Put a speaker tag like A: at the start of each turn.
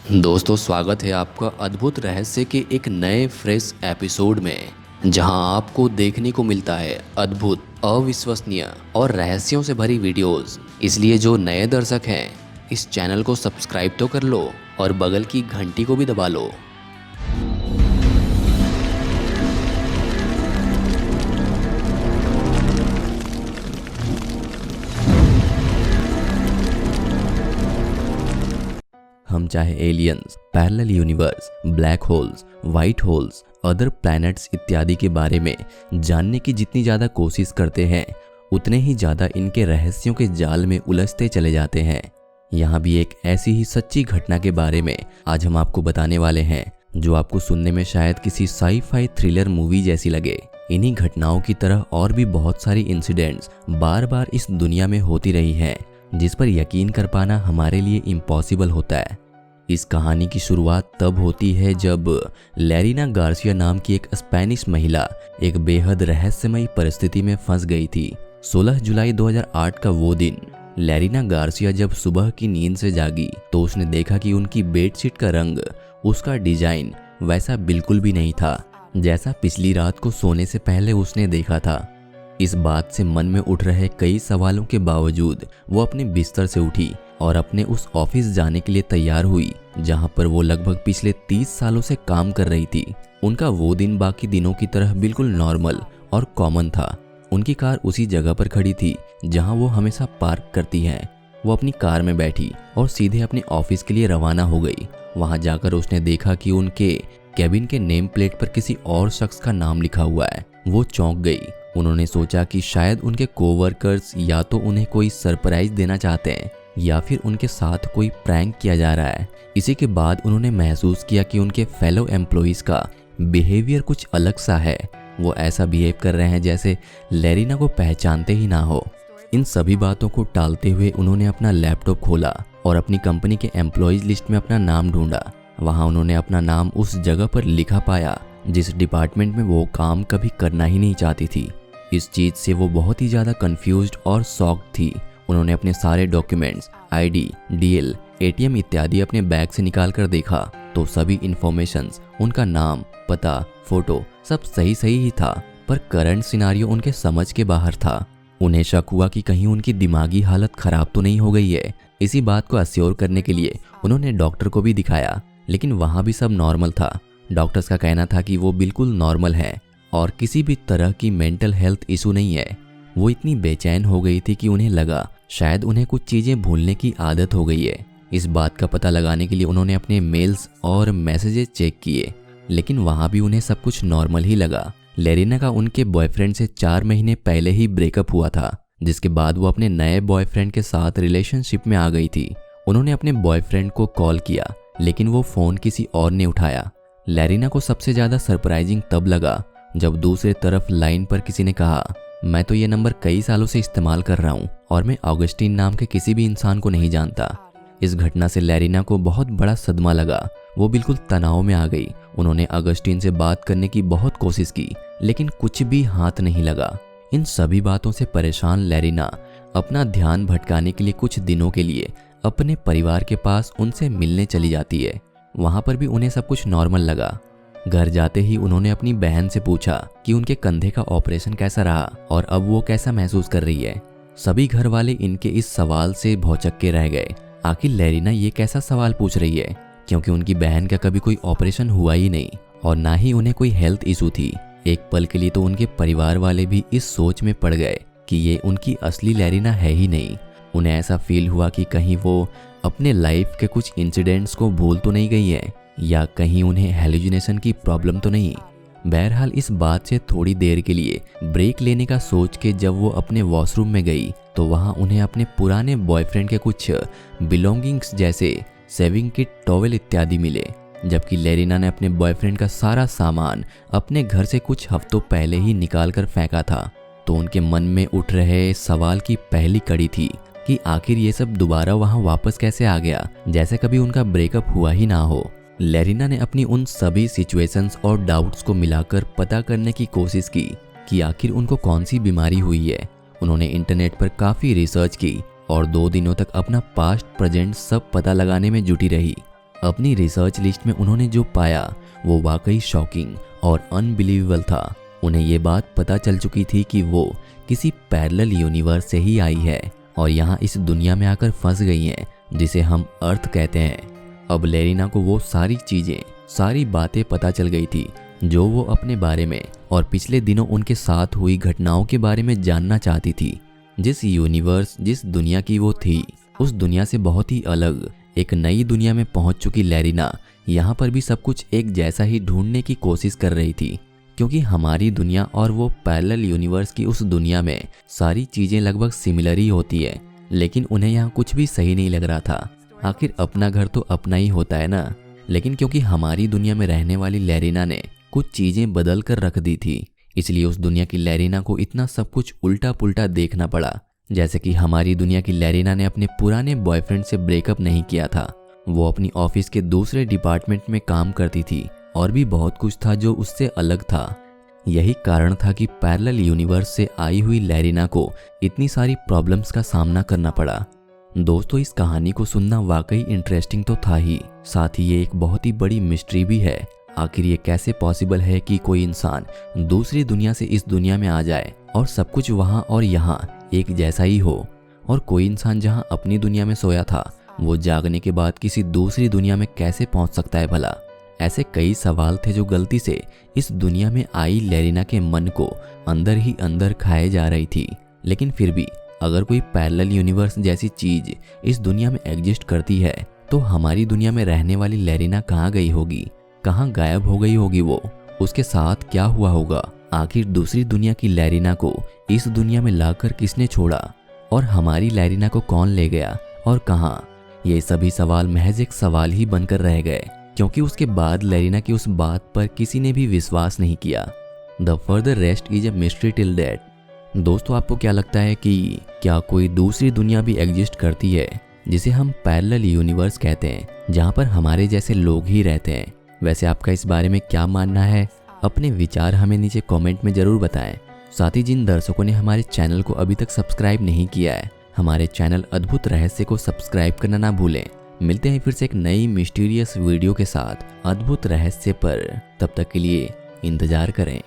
A: दोस्तों, स्वागत है आपका अद्भुत रहस्य के एक नए फ्रेश एपिसोड में, जहां आपको देखने को मिलता है अद्भुत, अविश्वसनीय और रहस्यों से भरी वीडियोस। इसलिए जो नए दर्शक हैं, इस चैनल को सब्सक्राइब तो कर लो और बगल की घंटी को भी दबा लो। हम चाहे aliens, parallel universe, black holes, white holes, other planets इत्यादि के बारे में जानने की जितनी ज़्यादा कोशिश करते हैं, उतने ही ज़्यादा इनके रहस्यों के जाल में उलझते चले जाते हैं। यहाँ भी एक ऐसी ही सच्ची घटना के बारे में आज हम आपको बताने वाले हैं, जो आपको सुनने में शायद किसी साई-फाई थ्रिलर मूवी जैसी लगे। इन्हीं घटनाओं की तरह और भी बहुत सारी इंसिडेंट्स बार बार इस दुनिया में होती रही हैं, जिस पर यकीन कर पाना हमारे लिए इम्पॉसिबल होता है। इस कहानी की शुरुआत तब होती है जब लैरिना गार्सिया नाम की एक स्पेनिश महिला एक बेहद रहस्यमयी परिस्थिति में फंस गई थी। 16 जुलाई 2008 का वो दिन, लैरिना गार्सिया जब सुबह की नींद से जागी तो उसने देखा कि उनकी बेडशीट का रंग, उसका डिजाइन वैसा बिल्कुल भी नहीं था जैसा पिछली रात को सोने से पहले उसने देखा था। इस बात से मन में उठ रहे कई सवालों के बावजूद वो अपने बिस्तर से उठी और अपने उस ऑफिस जाने के लिए तैयार हुई जहां पर वो लगभग पिछले 30 सालों से काम कर रही थी। उनका वो दिन बाकी दिनों की तरह बिल्कुल नॉर्मल और कॉमन था। उनकी कार उसी जगह पर खड़ी थी जहां वो हमेशा पार्क करती हैं। वो अपनी कार में बैठी और सीधे अपने ऑफिस के लिए रवाना हो गई। वहां जाकर उसने देखा कि उनके कैबिन के नेम प्लेट पर किसी और शख्स का नाम लिखा हुआ है। वो चौंक गई। उन्होंने सोचा कि शायद उनके कोवर्कर्स या तो उन्हें कोई सरप्राइज देना चाहते हैं या फिर उनके साथ कोई प्रैंक किया जा रहा है। इसी के बाद उन्होंने महसूस किया कि उनके फेलो एम्प्लॉइज का बिहेवियर कुछ अलग सा है। वो ऐसा बिहेव कर रहे हैं जैसे लैरिना को पहचानते ही ना हो। इन सभी बातों को टालते हुए उन्होंने अपना लैपटॉप खोला और अपनी कंपनी के एम्प्लॉइज लिस्ट में अपना नाम ढूंढा। वहाँ उन्होंने अपना नाम उस जगह पर लिखा पाया जिस डिपार्टमेंट में वो काम कभी करना ही नहीं चाहती थी। इस चीज़ से वो बहुत ही ज़्यादा कंफ्यूज्ड और शॉक्ड थी। उन्होंने अपने सारे डॉक्यूमेंट्स, आईडी, डीएल, एटीएम इत्यादि अपने बैग से निकाल कर देखा तो सभी इंफॉर्मेशंस, उनका नाम, पता, फोटो सब सही ही था, पर करंट सिनारियो उनके समझ के बाहर था। उन्हें शक हुआ कि कहीं उनकी दिमागी हालत खराब तो नहीं हो गई है। इसी बात को अश्योर करने के लिए उन्होंने डॉक्टर को भी दिखाया, लेकिन वहाँ भी सब नॉर्मल था। डॉक्टर्स का कहना था कि वो बिल्कुल नॉर्मल है और किसी भी तरह की मेंटल हेल्थ इशू नहीं है। वो इतनी बेचैन हो गई थी कि उन्हें लगा शायद उन्हें कुछ चीज़ें भूलने की आदत हो गई है। इस बात का पता लगाने के लिए उन्होंने अपने मेल्स और मैसेजेस चेक किए, लेकिन वहाँ भी उन्हें सब कुछ नॉर्मल ही लगा। लैरिना का उनके बॉयफ्रेंड से 4 महीने पहले ही ब्रेकअप हुआ था, जिसके बाद वो अपने नए बॉयफ्रेंड के साथ रिलेशनशिप में आ गई थी। उन्होंने अपने बॉयफ्रेंड को कॉल किया, लेकिन वो फ़ोन किसी और ने उठाया। लैरिना को सबसे ज़्यादा सरप्राइजिंग तब लगा जब दूसरे तरफ लाइन पर किसी ने कहा, मैं तो ये नंबर कई सालों से इस्तेमाल कर रहा हूँ और मैं ऑगस्टीन नाम के किसी भी इंसान को नहीं जानता। इस घटना से लैरिना को बहुत बड़ा सदमा लगा। वो बिल्कुल तनाव में आ गई। उन्होंने ऑगस्टीन से बात करने की बहुत कोशिश की, लेकिन कुछ भी हाथ नहीं लगा। इन सभी बातों से परेशान लैरिना अपना ध्यान भटकाने के लिए कुछ दिनों के लिए अपने परिवार के पास उनसे मिलने चली जाती है। वहाँ पर भी उन्हें सब कुछ नॉर्मल लगा। घर जाते ही उन्होंने अपनी बहन से पूछा कि उनके कंधे का ऑपरेशन कैसा रहा और अब वो कैसा महसूस कर रही है। सभी घर वाले इनके इस सवाल से भौचक्के रह गए। आखिर लैरिना ये कैसा सवाल पूछ रही है, क्योंकि उनकी बहन का कभी कोई ऑपरेशन हुआ ही नहीं और ना ही उन्हें कोई हेल्थ इशू थी। एक पल के लिए तो उनके परिवार वाले भी इस सोच में पड़ गए कि ये उनकी असली लैरिना है ही नहीं। उन्हें ऐसा फील हुआ कि कहीं वो अपने लाइफ के कुछ इंसिडेंट्स को भूल तो नहीं गई है, या कहीं उन्हें हेलुसिनेशन की प्रॉब्लम तो नहीं। बहरहाल इस बात से थोड़ी देर के लिए ब्रेक लेने का सोच के जब वो अपने वॉशरूम में गई तो वहाँ उन्हें अपने पुराने बॉयफ्रेंड के कुछ बिलोंगिंग्स जैसे सेविंग किट, टॉवेल इत्यादि मिले। जबकि लैरिना ने अपने बॉयफ्रेंड का सारा सामान अपने घर से कुछ हफ्तों पहले ही निकाल कर फेंका था। तो उनके मन में उठ रहे सवाल की पहली कड़ी थी कि आखिर ये सब दोबारा वहाँ वापस कैसे आ गया, जैसे कभी उनका ब्रेकअप हुआ ही ना हो। लैरिना ने अपनी उन सभी सिचुएशंस और डाउट्स को मिलाकर पता करने की कोशिश की कि आखिर उनको कौन सी बीमारी हुई है। उन्होंने इंटरनेट पर काफ़ी रिसर्च की और 2 दिनों तक अपना पास्ट प्रेजेंट सब पता लगाने में जुटी रही। अपनी रिसर्च लिस्ट में उन्होंने जो पाया वो वाकई शॉकिंग और अनबिलीवेबल था। उन्हें ये बात पता चल चुकी थी कि वो किसी पैरेलल यूनिवर्स से ही आई है और यहाँ इस दुनिया में आकर फंस गई हैं, जिसे हम अर्थ कहते हैं। अब लेरिना को वो सारी चीज़ें, सारी बातें पता चल गई थी जो वो अपने बारे में और पिछले दिनों उनके साथ हुई घटनाओं के बारे में जानना चाहती थी। जिस यूनिवर्स, जिस दुनिया की वो थी, उस दुनिया से बहुत ही अलग एक नई दुनिया में पहुंच चुकी लेरिना यहाँ पर भी सब कुछ एक जैसा ही ढूंढने की कोशिश कर रही थी, क्योंकि हमारी दुनिया और वो पैरेलल यूनिवर्स की उस दुनिया में सारी चीज़ें लगभग सिमिलर ही होती है। लेकिन उन्हें यहाँ कुछ भी सही नहीं लग रहा था। आखिर अपना घर तो अपना ही होता है ना। लेकिन क्योंकि हमारी दुनिया में रहने वाली लेरिना ने कुछ चीज़ें बदल कर रख दी थी, इसलिए उस दुनिया की लेरिना को इतना सब कुछ उल्टा पुल्टा देखना पड़ा। जैसे कि हमारी दुनिया की लेरिना ने अपने पुराने बॉयफ्रेंड से ब्रेकअप नहीं किया था, वो अपनी ऑफिस के दूसरे डिपार्टमेंट में काम करती थी और भी बहुत कुछ था जो उससे अलग था। यही कारण था कि पैरेलल यूनिवर्स से आई हुई लेरिना को इतनी सारी प्रॉब्लम्स का सामना करना पड़ा। दोस्तों, इस कहानी को सुनना वाकई इंटरेस्टिंग तो था ही, साथ ही ये एक बहुत ही बड़ी मिस्ट्री भी है। आखिर ये कैसे पॉसिबल है कि कोई इंसान दूसरी दुनिया से इस दुनिया में आ जाए और सब कुछ वहाँ और यहाँ एक जैसा ही हो, और कोई इंसान जहाँ अपनी दुनिया में सोया था वो जागने के बाद किसी दूसरी दुनिया में कैसे पहुँच सकता है भला। ऐसे कई सवाल थे जो गलती से इस दुनिया में आई लेरिना के मन को अंदर ही अंदर खाए जा रही थी। लेकिन फिर भी अगर कोई पैरेलल यूनिवर्स जैसी चीज इस दुनिया में एग्जिस्ट करती है तो हमारी दुनिया में रहने वाली लेरिना कहाँ गई होगी, कहाँ गायब हो गई होगी वो, उसके साथ क्या हुआ होगा। आखिर दूसरी दुनिया की लेरिना को इस दुनिया में लाकर किसने छोड़ा और हमारी लेरिना को कौन ले गया और कहाँ। ये सभी सवाल महज एक सवाल ही बनकर रह गए, क्योंकि उसके बाद लेरिना की उस बात पर किसी ने भी विश्वास नहीं किया। The further rest is a mystery till that. दोस्तों, आपको क्या लगता है कि क्या कोई दूसरी दुनिया भी एग्जिस्ट करती है जिसे हम पैरेलल यूनिवर्स कहते हैं, जहाँ पर हमारे जैसे लोग ही रहते हैं? वैसे आपका इस बारे में क्या मानना है? अपने विचार हमें नीचे कमेंट में ज़रूर बताएं। साथ ही जिन दर्शकों ने हमारे चैनल को अभी तक सब्सक्राइब नहीं किया है, हमारे चैनल अद्भुत रहस्य को सब्सक्राइब करना ना भूलें। मिलते हैं फिर से एक नई मिस्टीरियस वीडियो के साथ अद्भुत रहस्य पर। तब तक के लिए इंतजार करें।